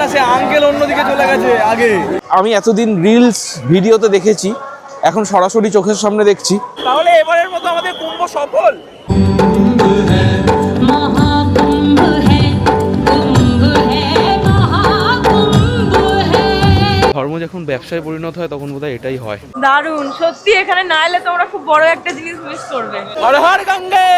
না, সে আঙ্কেল অন্যদিকে চলে গেছে আগে। আমি এতদিন রিলস ভিডিওতে দেখেছি, এখন সরাসরি চোখের সামনে দেখছি। তাহলে এবারের মতো আমাদের কুম্ভ সফল। ধর্ম যখন ব্যবসায় পরিণত হয় তখন বোধহয় এটাই হয়। দারুণ, সত্যি এখানে না এলে তোমরা খুব বড় একটা জিনিস মিস করবে। হর হর গঙ্গে।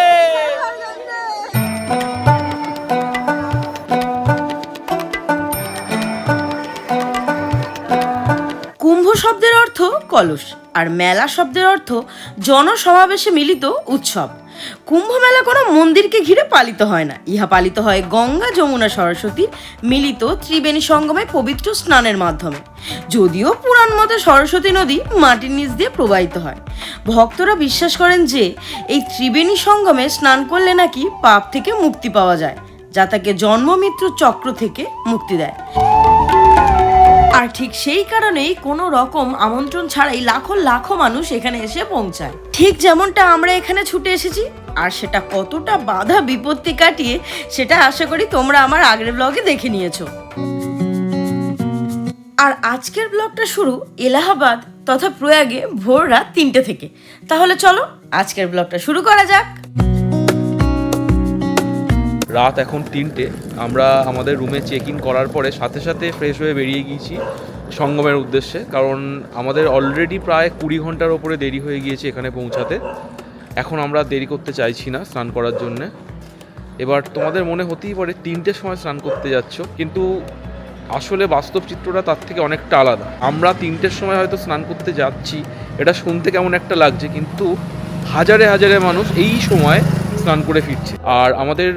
কুম্ভ শব্দের অর্থ কলস, আর মেলা শব্দের অর্থ জনসমাবেশে মিলিত উৎসব। কুম্ভ মেলা কোনো মন্দিরকে ঘিরে পালিত হয় না, ইহা পালিত হয় গঙ্গা যমুনা সরস্বতীর মিলিত ত্রিবেণী সঙ্গমে পবিত্র স্নানের মাধ্যমে। যদিও পুরাণ মতে সরস্বতী নদী মাটির নিচ দিয়ে প্রবাহিত হয়। ভক্তরা বিশ্বাস করেন যে এই ত্রিবেণী সঙ্গমে স্নান করলে নাকি পাপ থেকে মুক্তি পাওয়া যায়, যা তাকে জন্ম মৃত্যু চক্র থেকে মুক্তি দেয়। আর ঠিক সেই কারণেই কোনো রকম আমন্ত্রণ ছাড়াই লাখো লাখো মানুষ এখানে এসে পৌঁছায়, ঠিক যেমনটা আমরা এখানে ছুটে এসেছি। আর সেটা কতটা বাধা বিপত্তি কাটিয়ে, সেটা আশা করি তোমরা আমার আগের ব্লগে দেখে নিয়েছো। আর আজকের ব্লগটা শুরু এলাহাবাদ তথা প্রয়াগে ভোর রাত 3টে থেকে। তাহলে চলো আজকের ব্লগটা শুরু করা যাক। রাত এখন 3টে। আমরা আমাদের রুমে চেক ইন করার পরে সাথে সাথে ফ্রেশ হয়ে বেরিয়ে গিয়েছি সঙ্গমের উদ্দেশ্যে, কারণ আমাদের অলরেডি প্রায় 20 ঘন্টার ওপরে দেরি হয়ে গিয়েছে এখানে পৌঁছাতে। এখন আমরা দেরি করতে চাইছি না স্নান করার জন্যে। এবার তোমাদের মনে হতেই পারে 3টের সময় স্নান করতে যাচ্ছ, কিন্তু আসলে বাস্তব চিত্রটা তার থেকে অনেকটা আলাদা। আমরা 3টের সময় হয়তো স্নান করতে যাচ্ছি, এটা শুনতে কেমন একটা লাগছে, কিন্তু হাজারে হাজারে মানুষ এই সময় স্নান করে ফিরছে। আর আমাদের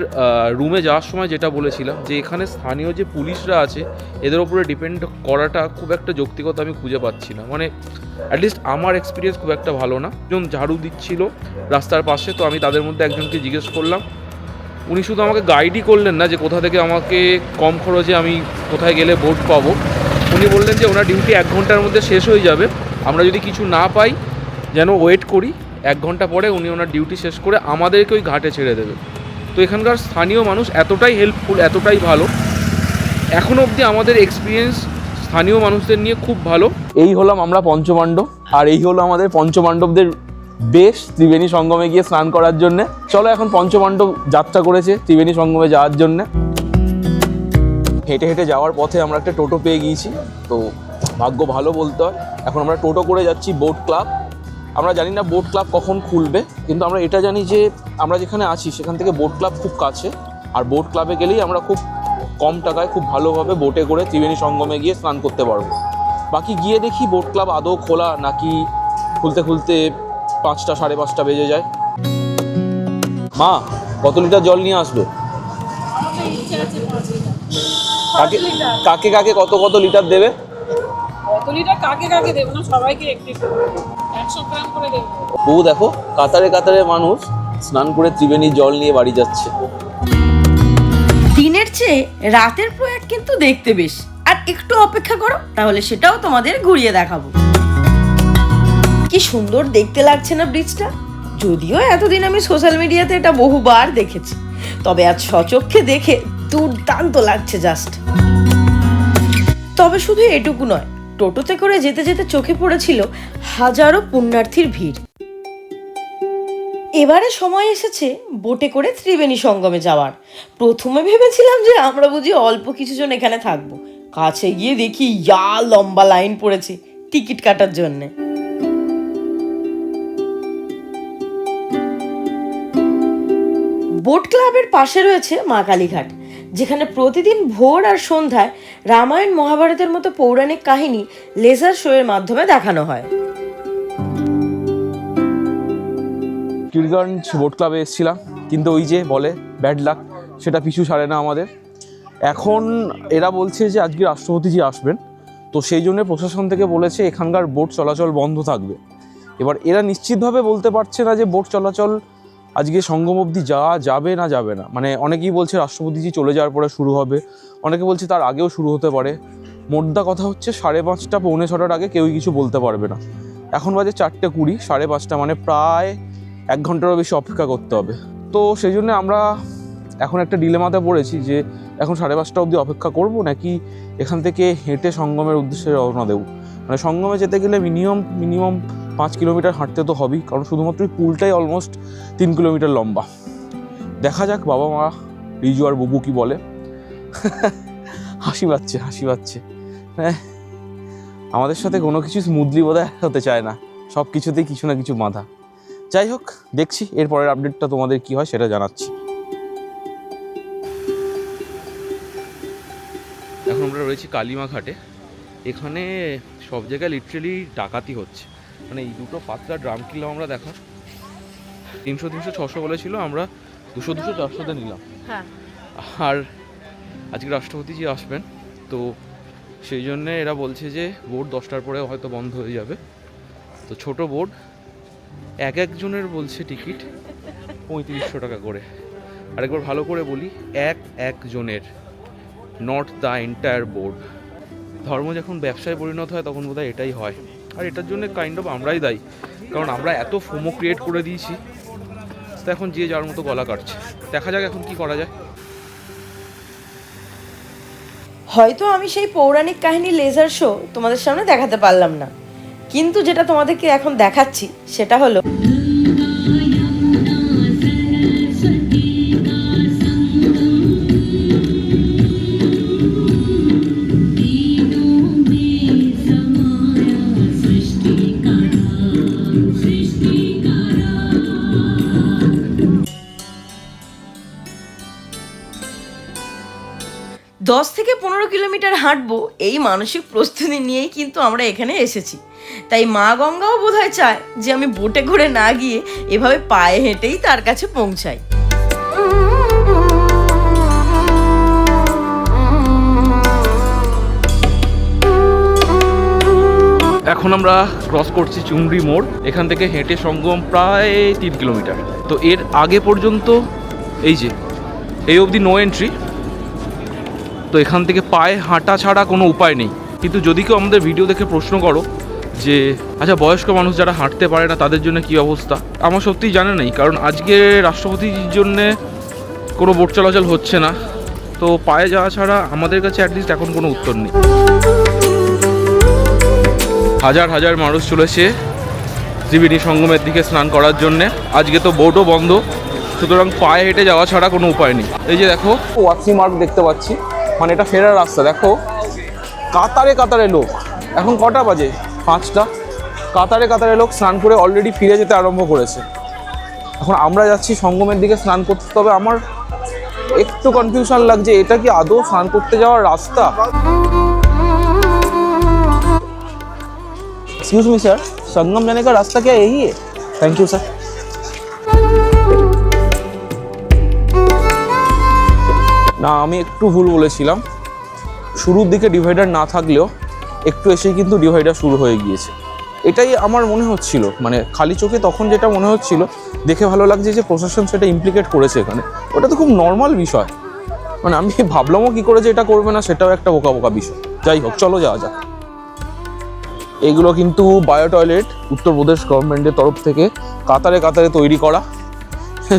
রুমে যাওয়ার সময় যেটা বলেছিলাম যে এখানে স্থানীয় যে পুলিশরা আছে এদের ওপরে ডিপেন্ড করাটা খুব একটা যৌক্তিকতা আমি খুঁজে পাচ্ছি না। মানে অ্যাটলিস্ট আমার এক্সপিরিয়েন্স খুব একটা ভালো না। একজন ঝাড়ু দিচ্ছিল রাস্তার পাশে, তো আমি তাদের মধ্যে একজনকে জিজ্ঞেস করলাম। উনি শুধু আমাকে গাইডই করলেন না যে কোথা থেকে আমাকে কম খরচে আমি কোথায় গেলে বোট পাবো। উনি বললেন যে ওনার ডিউটি 1 ঘন্টার মধ্যে শেষ হয়ে যাবে, আমরা যদি কিছু না পাই যেন ওয়েট করি। 1 ঘন্টা পরে উনি ওনার ডিউটি শেষ করে আমাদেরকে ওই ঘাটে ছেড়ে দেবে। তো এখানকার স্থানীয় মানুষ এতটাই হেল্পফুল, এতটাই ভালো। এখনও অবধি আমাদের এক্সপিরিয়েন্স স্থানীয় মানুষদের নিয়ে খুব ভালো। এই হলাম আমরা পঞ্চপাণ্ডব, আর এই হলো আমাদের পঞ্চপাণ্ডবদের বেশ ত্রিবেণী সঙ্গমে গিয়ে স্নান করার জন্যে। চলো এখন পঞ্চপাণ্ডব যাত্রা করেছে ত্রিবেণী সঙ্গমে যাওয়ার জন্যে। হেঁটে হেঁটে যাওয়ার পথে আমরা একটা টোটো পেয়ে গিয়েছি, তো ভাগ্য ভালো বলতে হয়। এখন আমরা টোটো করে যাচ্ছি বোট ক্লাব। আমরা জানি না বোট ক্লাব কখন খুলবে, কিন্তু আমরা এটা জানি যে আমরা যেখানে আছি সেখান থেকে বোট ক্লাব খুব কাছে। আর বোট ক্লাবে গেলেই আমরা খুব কম টাকায় খুব ভালোভাবে বোটে করে ত্রিবেণী সঙ্গমে গিয়ে স্নান করতে পারবো। বাকি গিয়ে দেখি বোট ক্লাব আদৌ খোলা নাকি খুলতে খুলতে 5টা 5:30 বেজে যায়। মা, কত লিটার জল নিয়ে আসবে? কাকে কাকে কাকে কত কত লিটার দেবে? কত লিটার কাকে কাকে দেবো না, সবাইকে একটু 100 গ্রাম করে দেবো। ও দেখো, কাতারে কাতারে মানুষ স্নান করে ত্রিবেণীর জল নিয়ে বাড়ি যাচ্ছে। দিনের চেয়ে রাতের প্রয়াগ কিন্তু দেখতে বেশ। আর একটু অপেক্ষা করো, তাহলে সেটাও তোমাদের ঘুরিয়ে দেখাবো। কি সুন্দর দেখতে লাগছে না ব্রিজটা? যদিও এতদিন আমি সোশ্যাল মিডিয়াতে এটা বহুবার দেখেছি, তবে আজ সচক্ষে দেখে দুর্দান্ত লাগছে জাস্ট। তবে শুধু এটুকু নয়, টোটোতে করে যেতে যেতে চোখে পড়েছিল হাজারো পুণ্যার্থীর ভিড়। এবারে সময় এসেছে বোটে করে ত্রিবেণী সঙ্গমে যাওয়ার। প্রথমে ভেবেছিলাম যে আমরা বুঝি অল্প কিছুজন এখানে থাকবো, কাছে গিয়ে দেখি লম্বা লাইন পড়েছে টিকিট কাটার জন্যে। বোট ক্লাবের পাশে রয়েছে মা কালীঘাট, যেখানে প্রতিদিন ভোর আর সন্ধ্যায় রামায়ণ মহাভারতের মতো পৌরাণিক কাহিনী লেজার শো এর মাধ্যমে দেখানো হয়। কিরগঞ্জ বোট ক্লাবে এসেছিলাম, কিন্তু ওই যে বলে ব্যাড লাক, সেটা পিছু ছাড়ে না আমাদের। এখন এরা বলছে যে আজকে রাষ্ট্রপতিজি আসবেন, তো সেই জন্য প্রশাসন থেকে বলেছে এখানকার বোট চলাচল বন্ধ থাকবে। এবার এরা নিশ্চিতভাবে বলতে পারছে না যে বোট চলাচল আজকে সঙ্গম অবধি যাওয়া যাবে না যাবে না। মানে অনেকেই বলছে রাষ্ট্রপতিজি চলে যাওয়ার পরে শুরু হবে, অনেকে বলছে তার আগেও শুরু হতে পারে। মোদ্দা কথা হচ্ছে 5:30 পৌনে 6টার আগে কেউই কিছু বলতে পারবে না। এখন বাজে 4:20, 5:30, মানে প্রায় 1 ঘন্টারও বেশি অপেক্ষা করতে হবে। তো সেই জন্য আমরা এখন একটা ডিলেমাতে পড়েছি যে এখন 5:30 অবধি অপেক্ষা করব নাকি এখান থেকে হেঁটে সঙ্গমের উদ্দেশ্যে রওনা দেবো। মানে সঙ্গমে যেতে গেলে মিনিমাম 5 কিলোমিটার হাঁটতে তো হবেই, কারণ শুধুমাত্র পুলটাই অলমোস্ট 3 কিলোমিটার লম্বা। দেখা যাক বাবা মা রিজু আর বুবু কি বলে। হাসি পাচ্ছে। হ্যাঁ, আমাদের সাথে কোনো কিছু স্মুথলি বোধহয় হতে চায় না, সব কিছুতেই কিছু না কিছু বাধা। যাই হোক, দেখছি এরপরের আপডেটটা তোমাদের কি হয় সেটা জানাচ্ছি। এখন আমরা রয়েছি কালিমা ঘাটে। এখানে সব জায়গায় লিটারেলি ডাকাতি হচ্ছে। মানে এই দুটো পাতলা ড্রাম কিনলাম আমরা, দেখো 300 600 বলেছিল, আমরা 200 400 নিলাম। হ্যাঁ, আর আজকে রাষ্ট্রপতিজি আসবেন, তো সেই জন্যে এরা বলছে যে বোট 10টার পরে হয়তো বন্ধ হয়ে যাবে। তো ছোট বোট একজনের বলছে টিকিট 3500 টাকা করে। আরেকবার ভালো করে বলি, একজনের, নট দ্য এন্টায়ার বোর্ড। ধর্ম যখন ব্যবসায় পরিণত হয় তখন বোধহয় এটাই হয়। আর এটার জন্য কাইন্ড অফ আমরাই দায়ী, কারণ আমরা এত ফোমো ক্রিয়েট করে দিয়েছি। তো এখন যে যার মতো গলা কাটছে, দেখা যাক এখন কি করা যায়। হয়তো আমি সেই পৌরাণিক কাহিনী লেজার শো তোমাদের সামনে দেখাতে পারলাম না, কিন্তু যেটা তোমাদেরকে এখন দেখাচ্ছি সেটা হলো দশ থেকে 15 কিলোমিটার হাঁটবো, এই মানসিক প্রস্তুতি নিয়েই কিন্তু আমরা এখানে এসেছি। তাই মা গঙ্গাও বোধহয় চায় যে আমি বোটে করে না গিয়ে এভাবে পায়ে হেঁটেই তার কাছে পৌঁছাই। এখন আমরা ক্রস করছি চুংড়ি মোড়। এখান থেকে হেঁটে সঙ্গম প্রায় 3 কিলোমিটার। তো এর আগে পর্যন্ত এই অবধি নো এন্ট্রি। তো এখান থেকে পায়ে হাঁটা ছাড়া কোনো উপায় নেই। কিন্তু যদি কেউ আমাদের ভিডিও দেখে প্রশ্ন করো যে আচ্ছা বয়স্ক মানুষ যারা হাঁটতে পারে না তাদের জন্য কী অবস্থা, আমার সত্যিই জানা নেই, কারণ আজকে রাষ্ট্রপতির জন্যে কোনো বোট চলাচল হচ্ছে না। তো পায়ে যাওয়া ছাড়া আমাদের কাছে অ্যাটলিস্ট এখন কোনো উত্তর নেই। হাজার মানুষ চলেছে ত্রিবেণী সঙ্গমের দিকে স্নান করার জন্যে। আজকে তো বোটও বন্ধ, সুতরাং পায়ে হেঁটে যাওয়া ছাড়া কোনো উপায় নেই। এই যে দেখো ওয়াচি মার্ক দেখতে পাচ্ছি, মানে এটা ফেরার রাস্তা। দেখো কাতারে লোক, এখন কটা বাজে? 5টা। কাতারে লোক স্নান করে অলরেডি ফিরে যেতে আরম্ভ করেছে। এখন আমরা যাচ্ছি সঙ্গমের দিকে স্নান করতে। তবে আমার একটু কনফিউশন লাগছে, এটা কি আদৌ স্নান করতে যাওয়ার রাস্তা? एक्सक्यूज मी सर, संगम जाने का रास्ता क्या यही है? Thank you sir. না, আমি একটু ভুল বলেছিলাম। শুরুর দিকে ডিভাইডার না থাকলেও একটু এসেই কিন্তু ডিভাইডার শুরু হয়ে গিয়েছে। এটাই আমার মনে হচ্ছিল, মানে খালি চোখে তখন যেটা মনে হচ্ছিল, দেখে ভালো লাগছে যে প্রশাসন সেটা ইমপ্লিকেট করেছে এখানে। ওটা তো খুব নর্মাল বিষয়, মানে আমি ভাবলামও কী করে যে এটা করবে না, সেটাও একটা বোকা বিষয়। যাই হোক, চলো যাওয়া যাক। এগুলো কিন্তু বায়ো টয়লেট উত্তরপ্রদেশ গভর্নমেন্টের তরফ থেকে কাতারে তৈরি করা,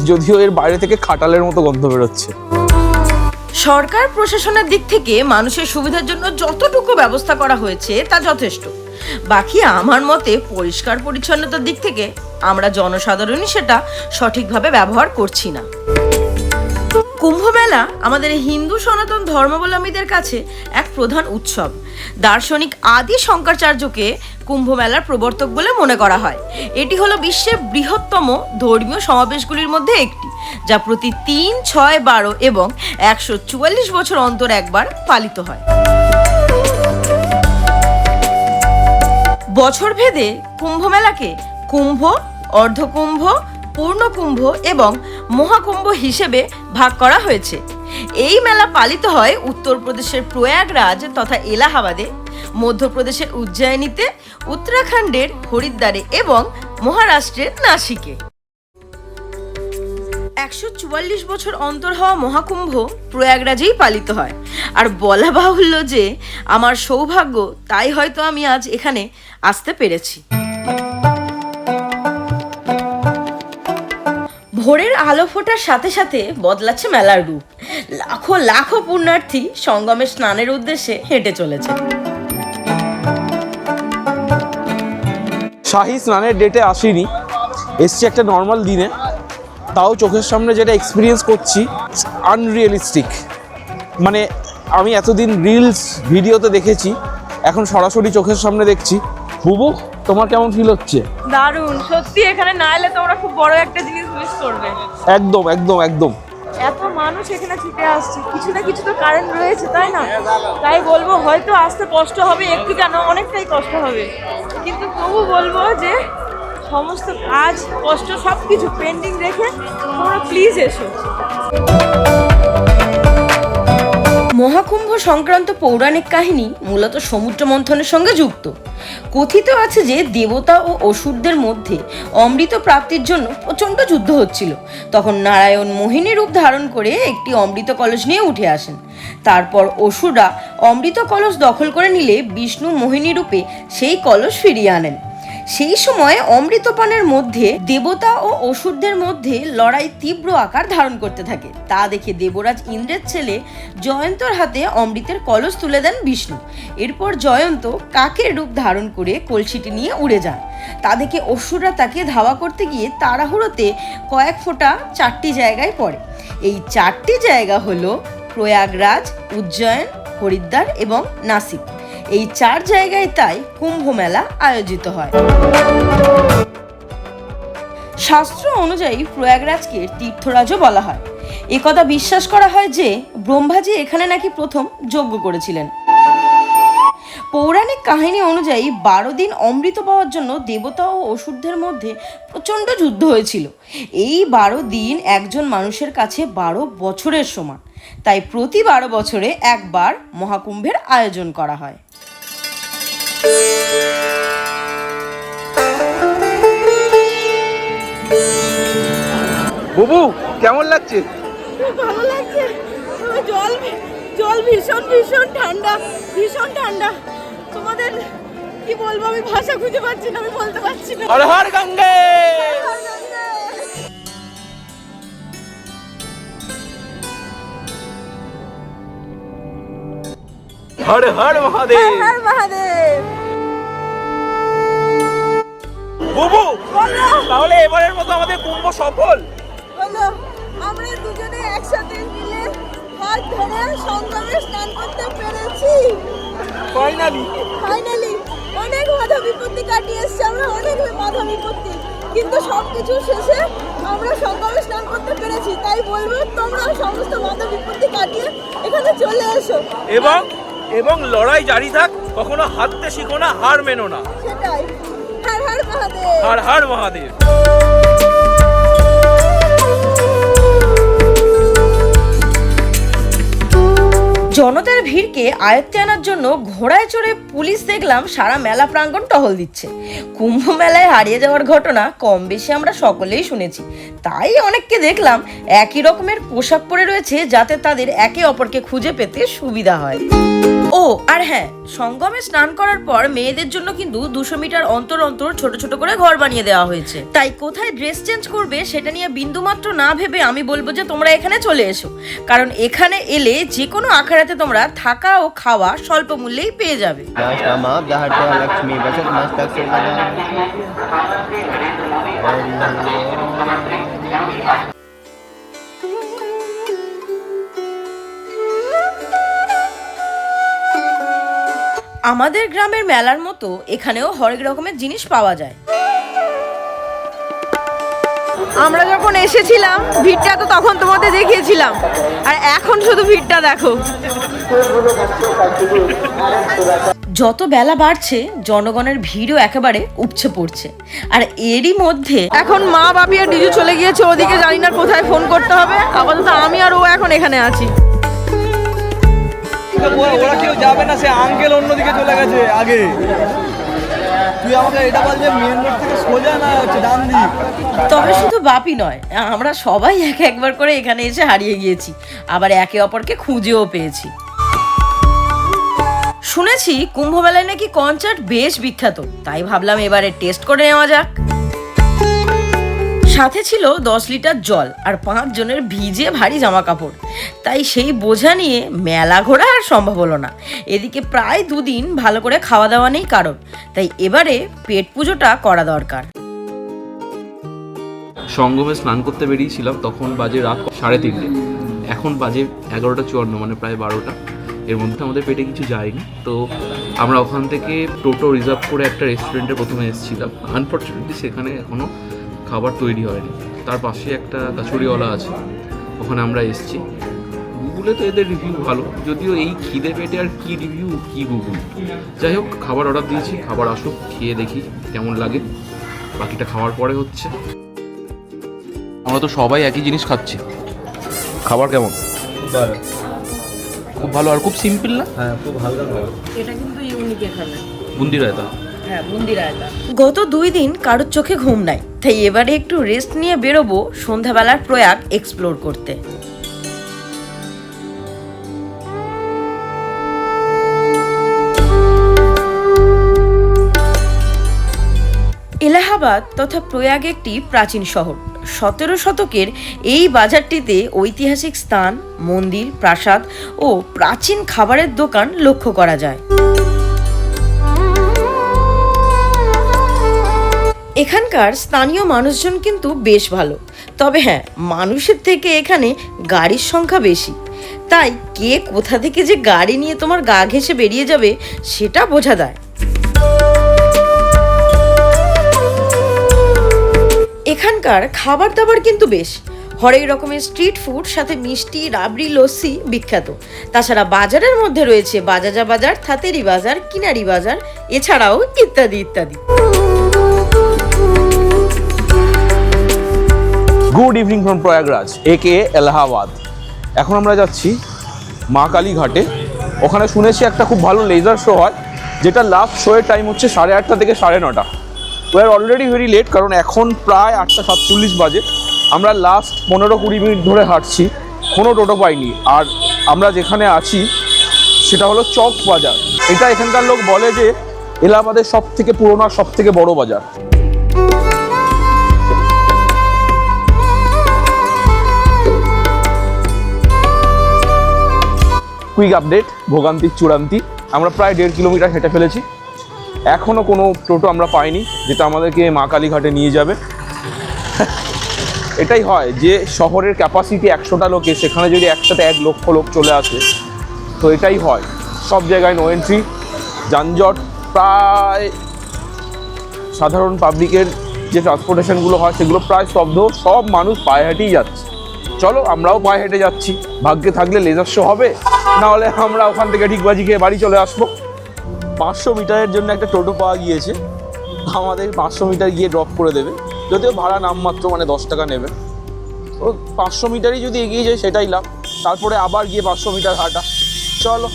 যদিও এর বাইরে থেকে খাটালের মতো গন্ধ বেরোচ্ছে। সরকার প্রশাসনের দিক থেকে মানুষের সুবিধার জন্য যতটুকু ব্যবস্থা করা হয়েছে তা যথেষ্ট। বাকি আমার মতে পরিষ্কার পরিচ্ছন্নতার দিক থেকে আমরা জনসাধারণই সেটা সঠিকভাবে ব্যবহার করছি না। কুম্ভ মেলা আমাদের হিন্দু সনাতন ধর্মাবলম্বীদের কাছে এক প্রধান উৎসব। দার্শনিক আদি শঙ্করাচার্যকে কুম্ভ মেলার প্রবর্তক বলে মনে করা হয়। এটি হলো বিশ্বের বৃহত্তম ধর্মীয় সমাবেশগুলির মধ্যে একটি, যা প্রতি 3, 6, 12 এবং 144 বছর অন্তর একবার পালিত হয়। বছর ভেদে কুম্ভ মেলাকে কুম্ভ, অর্ধকুম্ভ, পূর্ণকুম্ভ এবং মহাকুম্ভ হিসেবে ভাগ করা হয়েছে। এই মেলা পালিত হয় উত্তরপ্রদেশের প্রয়াগরাজ তথা এলাহাবাদে, মধ্যপ্রদেশের উজ্জয়িনীতে, উত্তরাখণ্ডের হরিদ্বারে এবং মহারাষ্ট্রের নাসিকে। 144 বছর অন্তর হওয়া মহাকুম্ভ প্রয়াগরাজেই পালিত হয়। আর বলা বাহুল্য যে আমার সৌভাগ্য, তাই হয়তো আমি আজ এখানে আসতে পেরেছি। ভোরের আলো ফোটার সাথে সাথে বদলাচ্ছে মেলার রূপ। লাখো লাখো পুণ্যার্থী সঙ্গমে স্নানের উদ্দেশ্যে হেঁটে চলেছে। শাহী স্নানের ডেটে আসিনি, এসছি একটা নর্মাল দিনে, তাও চোখের সামনে যেটা এক্সপিরিয়েন্স করছি আনরিয়েলিস্টিক। মানে আমি এতদিন রিলস ভিডিওতে দেখেছি, এখন সরাসরি চোখের সামনে দেখছি। বুবু, তোমার কেমন ফিল হচ্ছে? দারুণ, সত্যি এখানে না এলে তোমরা খুব বড় একটা জিনিস মিস করবে। একদম একদম একদম। এত মানুষ এখানে ছুটে আসছে, কিছু না কিছু তো কারণ রয়েছে, তাই না? তাই বলবো হয়তো আসতে কষ্ট হবে, একটু কেন অনেকটাই কষ্ট হবে, কিন্তু তবু বলবো যে সমস্ত কাজ কষ্ট সব কিছু পেন্ডিং রেখে তোমরা প্লিজ এসো। মহাকুম্ভ সংক্রান্ত পৌরাণিক কাহিনী মূলত সমুদ্র মন্থনের সঙ্গে যুক্ত। কথিত আছে যে দেবতা ও অসুরদের মধ্যে অমৃত প্রাপ্তির জন্য প্রচণ্ড যুদ্ধ হচ্ছিল। তখন নারায়ণ মোহিনী রূপ ধারণ করে একটি অমৃত কলস নিয়ে উঠে আসেন। তারপর অসুররা অমৃত কলস দখল করে নিলে বিষ্ণু মোহিনী রূপে সেই কলস ফিরিয়ে আনেন। সেই সময় অমৃতপানের মধ্যে দেবতা ও অসুরদের মধ্যে লড়াই তীব্র আকার ধারণ করতে থাকে। তা দেখে দেবরাজ ইন্দ্রের ছেলে জয়ন্তর হাতে অমৃতের কলস তুলে দেন বিষ্ণু। এরপর জয়ন্ত কাকের রূপ ধারণ করে কলসিটি নিয়ে উড়ে যান। তা দেখে অসুররা তাকে ধাওয়া করতে গিয়ে তাড়াহুড়োতে কয়েক ফোঁটা 4টি জায়গায় পড়ে। এই 4টি জায়গা হলো প্রয়াগরাজ, উজ্জয়ন, হরিদ্বার এবং নাসিক। এই 4 জায়গায় তাই কুম্ভ মেলা আয়োজিত হয়। শাস্ত্র অনুযায়ী প্রয়াগরাজকে তীর্থরাজও বলা হয়। একথা বিশ্বাস করা হয় যে ব্রহ্মাজি এখানে নাকি প্রথম যজ্ঞ করেছিলেন। পৌরাণিক কাহিনী অনুযায়ী 12 দিন অমৃত পাওয়ার জন্য দেবতা ও অসুরদের মধ্যে প্রচণ্ড যুদ্ধ হয়েছিল। এই 12 দিন একজন মানুষের কাছে 12 বছরের সমান। তাই প্রতি 12 বছরে একবার মহাকুম্ভের আয়োজন করা হয়। বুবু, কেমন লাগছে? ভালো লাগছে, জল জল ভীষণ ভীষণ ঠান্ডা, ভীষণ ঠান্ডা। তোমাদের কি বলবো, আমি ভাষা খুঁজে পাচ্ছি না, আমি বলতে পারছি না। হর হর গঙ্গে। হর হর মহাদেব। হর মহাদেব। বুবু, তাহলে এবারের মতো আমাদের কুম্ভ সফল বলো, আমরা দুজনে একসাথে মিলে হাত ধরে সঙ্গমে স্নান করতে পেরেছি। ফাইনালি। অনেক বাধা বিপত্তি কাটিয়ে এসেছি আমরা, অনেক বাধা বিপত্তি, কিন্তু সবকিছু শেষে আমরা সঙ্গমে স্নান করতে পেরেছি। তাই বলবো তোমরা সমস্ত বাধা বিপত্তি কাটিয়ে এখানে চলে এসো এবং লড়াই জারি থাক, কখনো হারতে শিখো না, হার মেনো না। সেটাই। হর হর মহাদেব। হর হর মহাদেব। জনতার ভিড়কে আয়ত্তে আনার জন্য ঘোড়ায় চড়ে পুলিশ দেখলাম সারা মেলা প্রাঙ্গণ টহল দিচ্ছে। কুম্ভ মেলায় হারিয়ে যাওয়ার ঘটনা কম বেশি আমরা সকলেই শুনেছি। তাই অনেককে দেখলাম একই রকমের পোশাক পরে রয়েছে, যাতে তাদের একে অপরকে খুঁজে পেতে সুবিধা হয়। ও আর হ্যাঁ, সঙ্গমে স্নান করার পর মেয়েদের জন্য কিন্তু 200 মিটার অন্তর অন্তর ছোট ছোট করে ঘর বানিয়ে দেওয়া হয়েছে। তাই কোথায় ড্রেস চেঞ্জ করবে সেটা নিয়ে বিন্দুমাত্র না ভেবে আমি বলবো যে তোমরা এখানে চলে এসো, কারণ এখানে এলে যে কোনো আখড়াতে তোমরা থাকা ও খাওয়া স্বল্প মূল্যেই পেয়ে যাবে। लक्ष्मी बचत मस्तक से আমাদের গ্রামের মেলার মতো এখানেও হরেক রকমের জিনিস পাওয়া যায়। আমরা যখন এসেছিলাম ভিড়টা তো তখন তোমাদের দেখিয়েছিলাম, আর এখন শুধু ভিড়টা দেখো। যত বেলা বাড়ছে জনগণের ভিড়ও একেবারে উপচে পড়ছে। আর এরই মধ্যে এখন মা বাপি আর ডিজু চলে গিয়েছে ওদিকে, জানি না কোথায় ফোন করতে হবে। আপাতত আমি আর ও এখন এখানে আছি। ওরা কেউ যাবে না, সে আঙ্কেল অন্যদিকে চলে গেছে আগে। তুই আমাকে এটা বল যে মেন রোড থেকে সোজা না হচ্ছে ডান দিক। তবে শুধু বাপি নয়, আমরা সবাই একবার করে এখানে এসে হারিয়ে গিয়েছি, আবার একে অপরকে খুঁজেও পেয়েছি। শুনেছি কুম্ভ মেলায় নাকি কনসার্ট বেশ বিখ্যাত, তাই ভাবলাম এবারে টেস্ট করে নেওয়া যাক। সাথে ছিল 10 লিটার জল আর 5 জনের ভিজে ভারী জামা কাপড়। তাই সেই বোঝা নিয়ে মেলা ঘোরা আর সম্ভব হলো না। এদিকে প্রায় 2 দিন ভালো করে খাওয়া দাওয়া নেই কারণ, তাই এবারে পেট পুজোটা করা দরকার। সঙ্গমে স্নান করতে বেরিয়েছিলাম, তখন বাজে রাত 3:30, এখন বাজে 11:54, মানে প্রায় 12টা। এর মধ্যে আমাদের পেটে কিছু যায়নি, তো আমরা ওখান থেকে টোটো রিজার্ভ করে একটা রেস্টুরেন্টে প্রথমে এসেছিলাম। আনফর্চুনেটলি সেখানে এখনও খাবার তৈরি হয়নি। তার পাশে একটা কাচুরিওয়ালা আছে, ওখানে আমরা এসেছি। গুগলে তো এদের রিভিউ ভালো, যদিও এই খিদে পেটে আর কি রিভিউ কি গুগল। যাই হোক, খাবার অর্ডার দিয়েছি, খাবার আসুক, খেয়ে দেখি কেমন লাগে, বাকিটা খাওয়ার পরে হচ্ছে। আমরা তো সবাই একই জিনিস খাচ্ছি। খাবার কেমন? খুব ভালো আর খুব সিম্পল না? হ্যাঁ, খুব হালকা খাবার। এটা কিন্তু ইউনিক এখানে। বুন্দি রায়তা। হ্যাঁ, বুন্দি রায়তা। গত 2 দিন কারোর চোখে ঘুম নাই, তাই এবারে একটু রেস্ট নিয়ে বেরোবো সন্ধ্যাবেলার প্রয়াগ এক্সপ্লোর করতে। এলাহাবাদ তথা প্রয়াগ একটি প্রাচীন শহর। 17 শতকের এই বাজারটিতে ঐতিহাসিক স্থান, মন্দির, প্রাসাদ ও প্রাচীন খাবারের দোকান লক্ষ্য করা যায়। এখানকার স্থানীয় মানুষজন কিন্তু বেশ ভালো, তবে হ্যাঁ, মানুষের থেকে এখানে গাড়ির সংখ্যা বেশি। তাই কে কোথা থেকে যে গাড়ি নিয়ে তোমার গা ঘেঁষে বেরিয়ে যাবে সেটা বোঝা যায়। এখানকার খাবার দাবার কিন্তু বেশ হরেক রকমের স্ট্রিট ফুড, সাথে মিষ্টি, রাবড়ি, লস্যি বিখ্যাত। তাছাড়া বাজারের মধ্যে রয়েছে বাজাজা বাজার, থাতেরি বাজার, কিনারি বাজার, এছাড়াও ইত্যাদি ইত্যাদি। গুড ইভিনিং ফ্রম প্রয়াগরাজ একে এলাহাবাদ। এখন আমরা যাচ্ছি মা কালী ঘাটে। ওখানে শুনেছি একটা খুব ভালো লেজার শো হয়, যেটা লাস্ট শোয়ের টাইম হচ্ছে 8:30 থেকে 9:30। We are already very late, কারণ এখন প্রায় 8:47 বাজে। আমরা লাস্ট 15-20 মিনিট ধরে হাঁটছি, কোনো টোটো পাইনি। আর আমরা যেখানে আছি সেটা হলো চক বাজার। এটা এখানকার লোক বলে যে এলাহাবাদের সব থেকে পুরোনো, সব থেকে বড় বাজার। কুইক আপডেট, ভোগান্তির চূড়ান্তি। আমরা প্রায় 1.5 কিলোমিটার হেঁটে ফেলেছি, এখনও কোনো টোটো আমরা পাইনি যেটা আমাদেরকে মা কালী ঘাটে নিয়ে যাবে। এটাই হয় যে শহরের ক্যাপাসিটি 100টা লোকে, সেখানে যদি একসাথে 1 লক্ষ লোক চলে আসে, তো এটাই হয়। সব জায়গায় নো এন্ট্রি, যানজট, প্রায় সাধারণ পাবলিকের যে ট্রান্সপোর্টেশনগুলো হয় সেগুলো প্রায় স্তব্ধ, সব মানুষ পায়ে হেঁটেই যাচ্ছে। চলো আমরাও পায়ে হেঁটে যাচ্ছি, ভাগ্যে থাকলে লেজার শো হবে, নাহলে আমরা ওখান থেকে ঠিকবাজি খেয়ে বাড়ি চলে আসবো। 500 মিটারের জন্য একটা টোটো পাওয়া গিয়েছে, আমাদের 500 মিটার গিয়ে ড্রপ করে দেবে, যদিও ভাড়া নামমাত্র, মানে 10 টাকা নেবে। তো 500 মিটারই যদি এগিয়ে যায় সেটাই লাভ, তারপরে আবার গিয়ে 500 মিটার হাঁটা। চলো।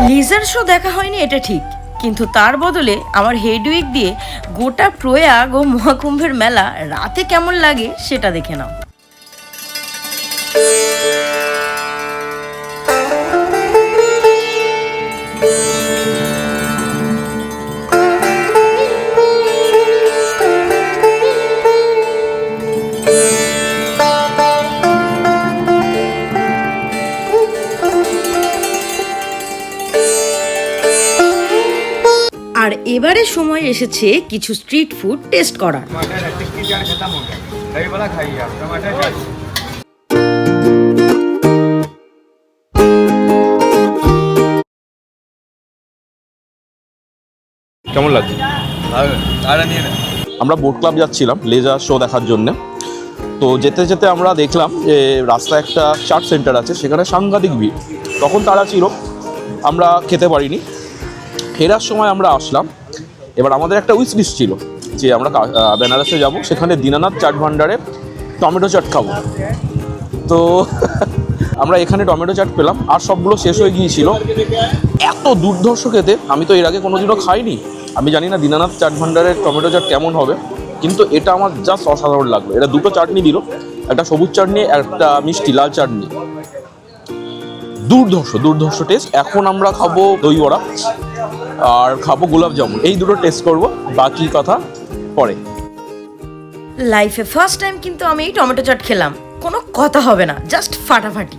লেজার শো দেখা হয়নি এটা ঠিক, কিন্তু তার বদলে আমার হেডউইক দিয়ে গোটা প্রয়াগ ও মহাকুম্ভের মেলা রাতে কেমন লাগে সেটা দেখে নাও। আর এবারে সময় এসেছে কিছু স্ট্রিট ফুড টেস্ট করার। কেমন লাগছে? আমরা বোট ক্লাব যাচ্ছিলাম লেজার শো দেখার জন্য। তো যেতে যেতে আমরা দেখলাম যে রাস্তায় একটা চাট সেন্টার আছে, সেখানে সাংঘাতিক ভিড়। তখন তারা ছিল, আমরা খেতে পারিনি। ফেরার সময় আমরা আসলাম, এবার আমাদের একটা উইশ লিস্ট ছিল যে আমরা বেনারসে যাব, সেখানে দীনানাথ চাট ভান্ডারে টমেটো চাট খাবো। তো আমরা এখানে টমেটো চাট পেলাম, আর সবগুলো শেষ হয়ে গিয়েছিল। এত দুর্ধর্ষ খেতে, আমি তো এর আগে কোনোদিনও খাইনি। আমি জানি না দীনানাথ চাট ভান্ডারের টমেটো চাট কেমন হবে, কিন্তু এটা আমার জাস্ট অসাধারণ লাগলো। এটা 2টো চাটনি দিল, একটা সবুজ চাটনি, একটা মিষ্টি লাল চাটনি। দুর্ধর্ষ টেস্ট। এখন আমরা খাবো দই বড়া আর খাবো গোলাপ জামুন, এই দুটো টেস্ট করব, বাকি কথা পরে। লাইফে ফার্স্ট টাইম কিন্তু আমি এই টমেটো চাট খেলাম, কোনো কথা হবে না, জাস্ট ফাটাফাটি।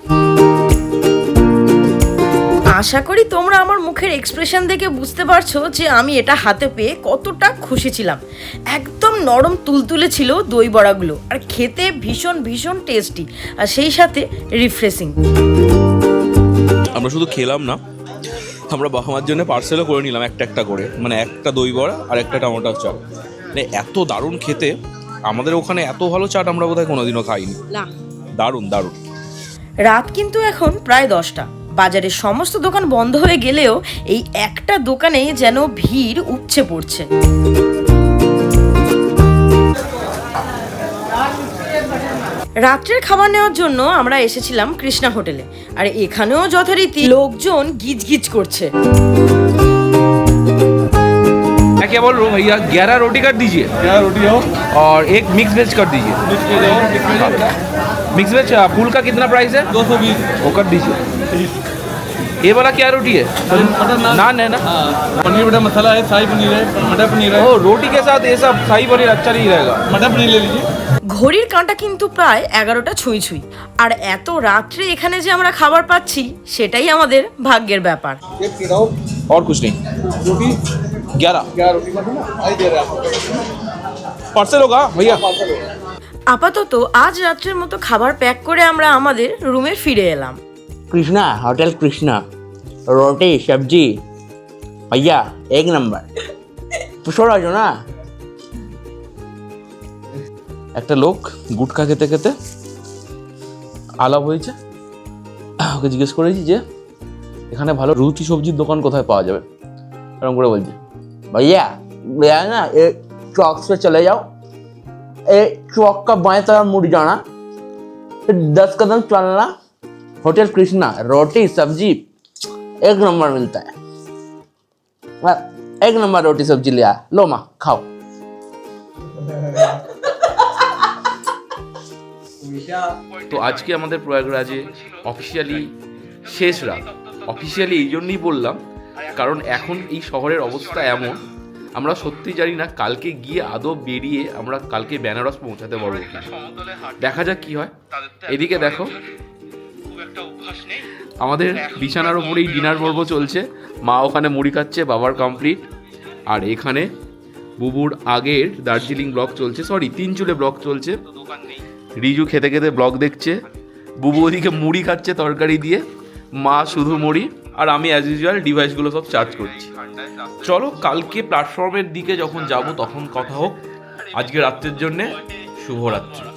আশা করি তোমরা আমার মুখের এক্সপ্রেশন দেখে বুঝতে পারছো যে আমি এটা হাতে পেয়ে কতটা খুশি ছিলাম। একদম নরম তুলতুলে ছিল দই বড়াগুলো, আর খেতে ভীষণ ভীষণ টেস্টি, আর সেই সাথে রিফ্রেশিং। আমরা শুধু খেলাম না, আমরা বাবা মার জন্য পার্সেলও করে নিলাম একটা করে, মানে একটা দই বড়া আর একটা টমেটোর চাট। মানে এত দারুণ খেতে, আমাদের ওখানে এত ভালো চাট আমরা বোধহয় কোনোদিনও খাইনি। না, দারুণ দারুণ। রাত কিন্তু এখন প্রায় 10টা। বাজারের সমস্ত দোকান বন্ধ হয়ে গেলেও এই একটা দোকানে যেন ভিড় উপচে পড়ছে। রাত্রের খাবার নেওয়ার জন্য আমরা এসেছিলাম কৃষ্ণা হোটেলে, আর এখানেও যথারীতি লোকজন গিজগিজ করছে। क्या बोल रहा हूँ भैया, 11 रोटी कर दीजिए, 11 रोटी हो, और एक मिक्स वेज कर दीजिए। मिक्स वेज फुल का कितना प्राइस है? 220। वो कर दीजिए। ये वाला क्या रोटी है? नान है ना? पनीर बटर मसाला है, शाही पनीर है, मटर पनीर है। ओ, रोटी के साथ ये सब शाही पनीर अच्छा नहीं रहेगा। मटर पनीर ले लीजिए। ঘড়ির কাঁটা কিন্তু প্রায় 11টা ছুঁই ছুঁই, আর এত রাত্রে এখানে যে আমরা খাবার পাচ্ছি সেটাই আমাদের ভাগ্যের ব্যাপার। और कुछ नहीं। रोटी 11 रोटी मतलब ना आई दे रहा है पार्सल होगा भैया। আপাতত আজ রাত্রের মতো খাবার প্যাক করে আমরা আমাদের রুমে ফিরে এলাম। कृष्णा होटल कृष्णा, रोटी सब्जी भैया एक नंबर। छोड़ा जो ना। একটা লোক গুটখা খেতে খেতে আলাপ হয়েছে, ওকে জিজ্ঞেস করেছি যে এখানে ভালো রুটি সবজির দোকান কোথায় পাওয়া যাবে। এরকম করে বলছে, भैया भैया ना एक चौक से चले जाओ, एक चौक का बाएं तरफ मुड़ जाना, फिर 10 कदम चलना, होटल कृष्णा रोटी सब्जी एक नंबर मिलता है। बस, एक नंबर रोटी सब्जी लिया, लो माँ खाओ। তো আজকে আমাদের প্রয়াগরাজে অফিসিয়ালি শেষ রাত। অফিসিয়ালি এই জন্যই বললাম কারণ এখন এই শহরের অবস্থা এমন, আমরা সত্যি জানি না কালকে গিয়ে আদৌ বেরিয়ে আমরা কালকে বেনারস পৌঁছাতে পারবো কি। দেখা যাক কি হয়। এদিকে দেখো, আমাদের বিছানার উপরেই ডিনার পর্ব চলছে। মা ওখানে মুড়ি খাচ্ছে, বাবার কমপ্লিট। আর এখানে বুবুর আগের দার্জিলিং ব্লগ চলছে, সরি 3 চুলে ব্লগ চলছে। রিজু খেতে খেতে ব্লগ দেখছে, বুবু ওদিকে মুড়ি খাচ্ছে তরকারি দিয়ে, মা শুধু মুড়ি, আর আমি অ্যাজ ইউজুয়াল ডিভাইসগুলো সব চার্জ করছি। চলো কালকে প্ল্যাটফর্মের দিকে যখন যাব তখন কথা হোক। আজকে রাত্রের জন্যে শুভরাত্রি।